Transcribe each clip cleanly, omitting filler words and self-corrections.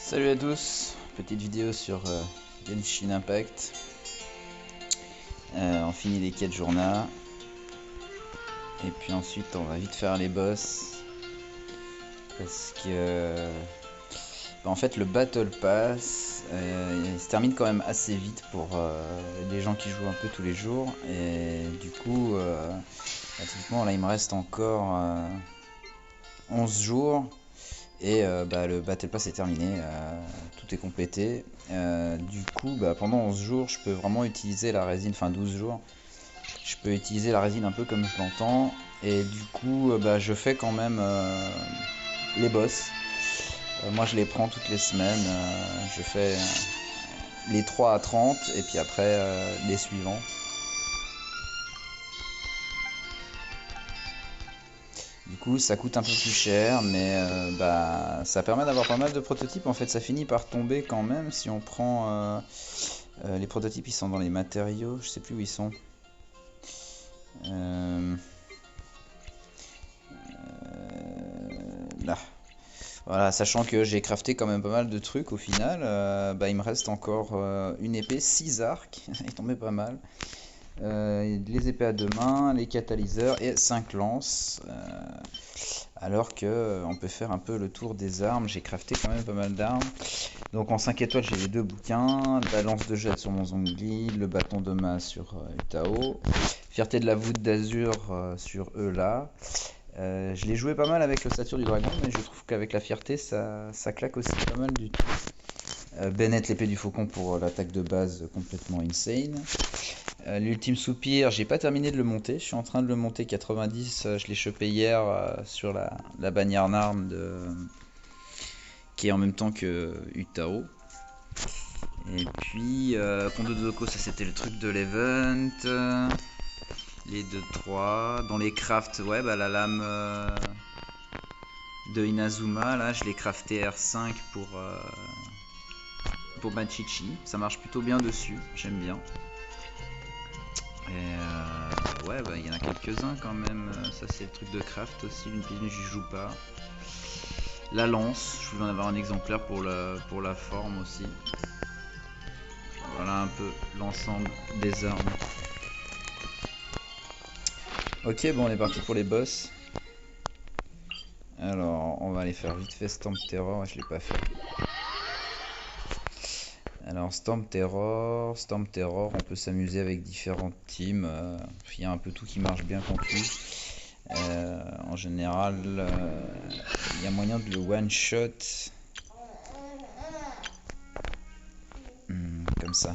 Salut à tous, petite vidéo sur Genshin Impact. On finit les quêtes journal et puis ensuite on va vite faire les boss parce que en fait le Battle Pass il se termine quand même assez vite pour les gens qui jouent un peu tous les jours, et du coup typiquement là il me reste encore 11 jours. Et le Battle Pass est terminé, tout est complété. Du coup, pendant 11 jours, je peux vraiment utiliser la résine, enfin 12 jours, je peux utiliser la résine un peu comme je l'entends. Et du coup, je fais quand même les boss. Moi, je les prends toutes les semaines. Je fais les 3 à 30 et puis après les suivants. Du coup ça coûte un peu plus cher, mais ça permet d'avoir pas mal de prototypes. En fait ça finit par tomber quand même si on prend les prototypes. Ils sont dans les matériaux, je sais plus où ils sont. Là. Voilà, sachant que j'ai crafté quand même pas mal de trucs au final. Il me reste encore une épée, 6 arcs, il tombait pas mal. Les épées à deux mains, les catalyseurs et 5 lances. Alors que on peut faire un peu le tour des armes. J'ai crafté quand même pas mal d'armes. Donc en 5 étoiles j'ai les 2 bouquins, la lance de jet sur mon Zhongli, le bâton de main sur Yutao, fierté de la voûte d'azur sur Eula. Je l'ai joué pas mal avec le Satyre du dragon, mais je trouve qu'avec la fierté ça claque aussi pas mal du tout. Bennett l'épée du faucon pour l'attaque de base complètement insane. L'ultime soupir, j'ai pas terminé de le monter, je suis en train de le monter 90, je l'ai chopé hier sur la bannière d'armes qui est en même temps que Yutao. Et puis Kondo Doko, ça c'était le truc de l'event. Les 2-3. Dans les crafts, ouais, la lame de Inazuma, là je l'ai crafté R5 pour Machichi. Ça marche plutôt bien dessus, j'aime bien. Et ouais, il y en a quelques-uns quand même. Ça c'est le truc de craft aussi, une pièce j'y joue pas. La lance, je voulais en avoir un exemplaire pour la forme aussi. Voilà un peu l'ensemble des armes. Ok, bon on est parti pour les boss. Alors on va aller faire vite fait Stamp Terror, je l'ai pas fait. Alors Stamp Terror, on peut s'amuser avec différentes teams. Il y a un peu tout qui marche bien contre lui. En général, il y a moyen de le one shot comme ça.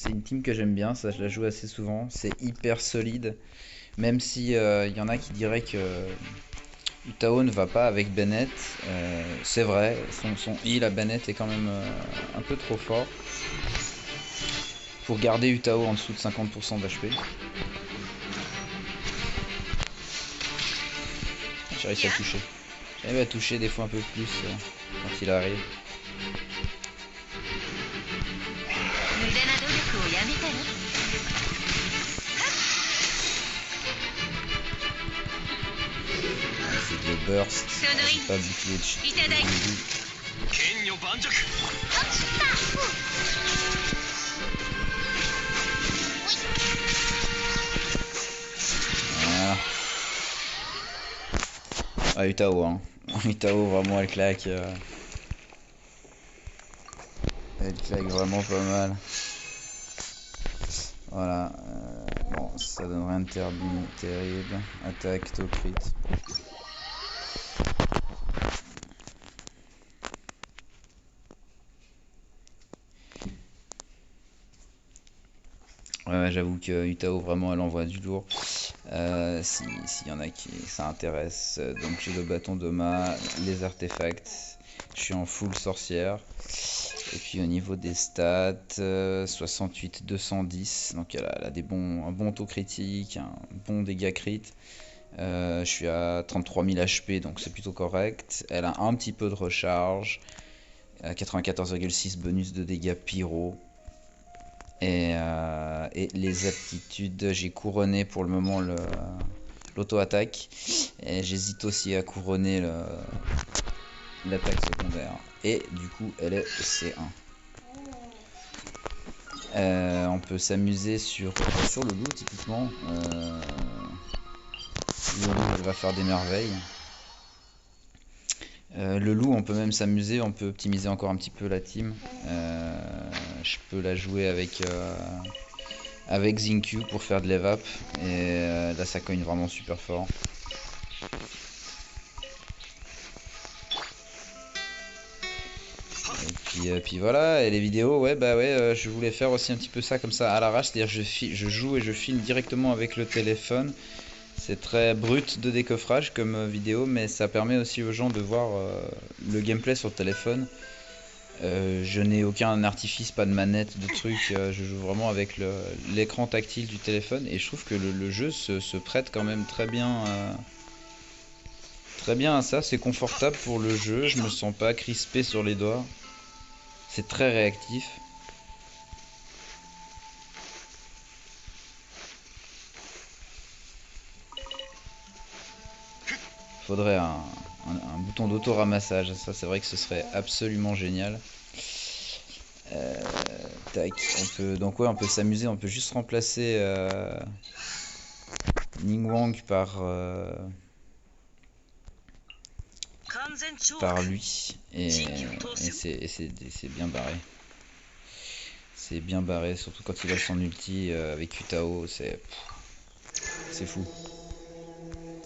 C'est une team que j'aime bien, ça je la joue assez souvent. C'est hyper solide, même si y en a qui diraient que Yutao ne va pas avec Bennett. C'est vrai, son heal à Bennett est quand même un peu trop fort pour garder Yutao en dessous de 50% d'HP. J'ai réussi à toucher. J'arrive à toucher des fois un peu plus quand il arrive. C'est de burst. J'ai pas bouclé de chi. Voilà. Ah, Yutao, hein. Yutao, vraiment, elle claque. Elle claque vraiment pas mal. Voilà. Bon, ça donne rien de terrible. Attaque, to crit. Ouais, j'avoue que Yutao, vraiment, elle envoie du lourd. S'il y en a qui ça intéresse, donc j'ai le bâton de ma, les artefacts, je suis en full sorcière. Et puis au niveau des stats, 68, 210, donc elle a un bon taux critique, un bon dégât crit. Je suis à 33 000 HP, donc c'est plutôt correct. Elle a un petit peu de recharge. 94,6 bonus de dégâts pyro. Et les aptitudes, j'ai couronné pour le moment l'auto-attaque. Et j'hésite aussi à couronner l'attaque secondaire. Et du coup, elle est C1. On peut s'amuser sur le loup, typiquement. Le loup, il va faire des merveilles. Le loup, on peut même s'amuser, on peut optimiser encore un petit peu la team. Je peux la jouer avec Xingqiu pour faire de l'evap. Et là, ça cogne vraiment super fort. Et puis voilà, et les vidéos, ouais, bah ouais, je voulais faire aussi un petit peu ça comme ça à l'arrache, c'est-à-dire je joue et je filme directement avec le téléphone. C'est très brut de décoffrage comme vidéo, mais ça permet aussi aux gens de voir le gameplay sur le téléphone. Je n'ai aucun artifice, pas de manette, de trucs, je joue vraiment avec l'écran tactile du téléphone et je trouve que le jeu se prête quand même très bien à ça, c'est confortable pour le jeu, je me sens pas crispé sur les doigts, c'est très réactif. Faudrait un bouton d'auto-ramassage, ça c'est vrai que ce serait absolument génial. Tac, donc ouais, on peut s'amuser, on peut juste remplacer Ningguang par lui et c'est bien barré. C'est bien barré, surtout quand il a son ulti avec Yutao, c'est fou.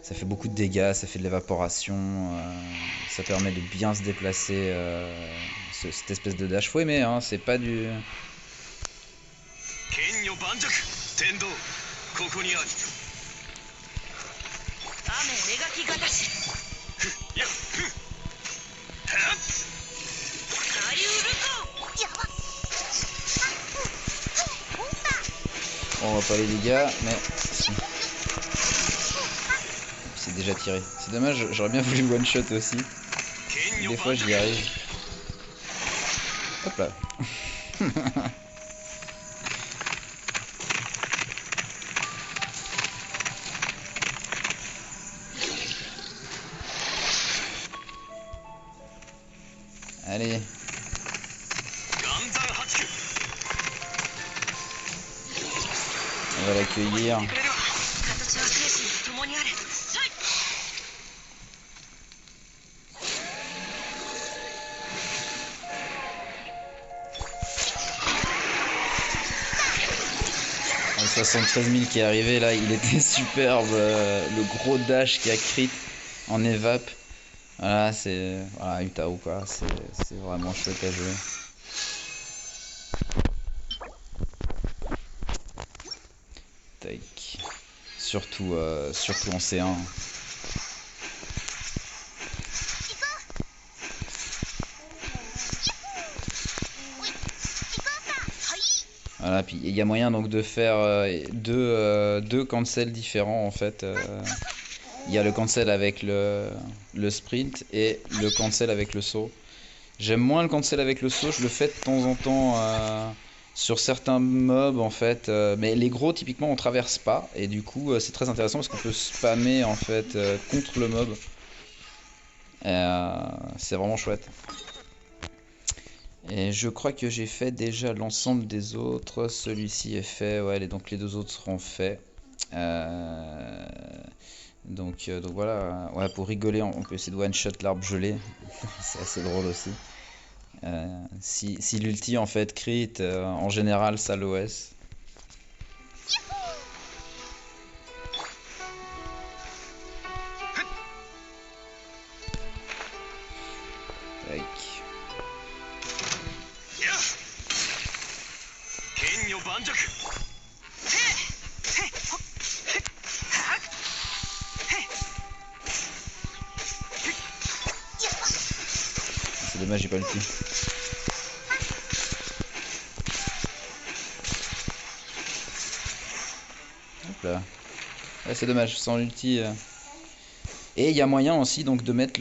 Ça fait beaucoup de dégâts, ça fait de l'évaporation, ça permet de bien se déplacer, cette espèce de dash. Faut aimer, hein, c'est pas du... Bon, on voit pas les dégâts, mais c'est déjà tiré. C'est dommage, j'aurais bien voulu one shot aussi. Des fois j'y arrive. Hop là. Allez. On va l'accueillir. Le 73 000 qui est arrivé là, il était superbe. Le gros dash qui a crit en evap. Voilà, c'est... Voilà, Yutao quoi, c'est vraiment chouette à jouer. Tac. Surtout en C1. Voilà, puis il y a moyen donc de faire deux cancels différents en fait. Il y a le cancel avec le sprint et le cancel avec le saut. J'aime moins le cancel avec le saut, je le fais de temps en temps sur certains mobs en fait. Mais les gros typiquement on traverse pas et du coup c'est très intéressant parce qu'on peut spammer en fait contre le mob. C'est vraiment chouette. Et je crois que j'ai fait déjà l'ensemble des autres. Celui-ci est fait, ouais, donc les deux autres seront faits. Donc voilà, ouais, pour rigoler, on peut essayer de one-shot l'arbre gelé. C'est assez drôle aussi. Si l'ulti en fait crit, en général ça l'OS. Tac. C'est dommage, j'ai pas le cul. Hop là. Ouais, c'est dommage, sans l'ulti. Et il y a moyen aussi donc de mettre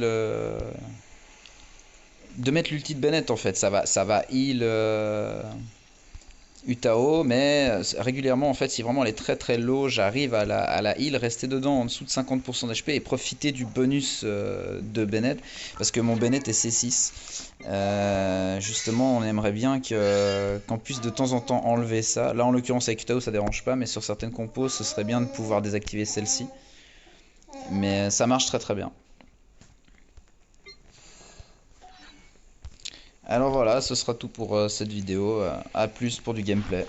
l'ulti de Bennett en fait. Ça va heal Utao, mais régulièrement en fait, si vraiment elle est très très low, j'arrive à la heal, rester dedans en dessous de 50% d'HP et profiter du bonus de Bennett. Parce que mon Bennett est C6. Justement, on aimerait bien qu'on puisse de temps en temps enlever ça. Là en l'occurrence avec Utao ça dérange pas, mais sur certaines compos ce serait bien de pouvoir désactiver celle-ci. Mais ça marche très très bien. Alors voilà, ce sera tout pour cette vidéo. À plus pour du gameplay.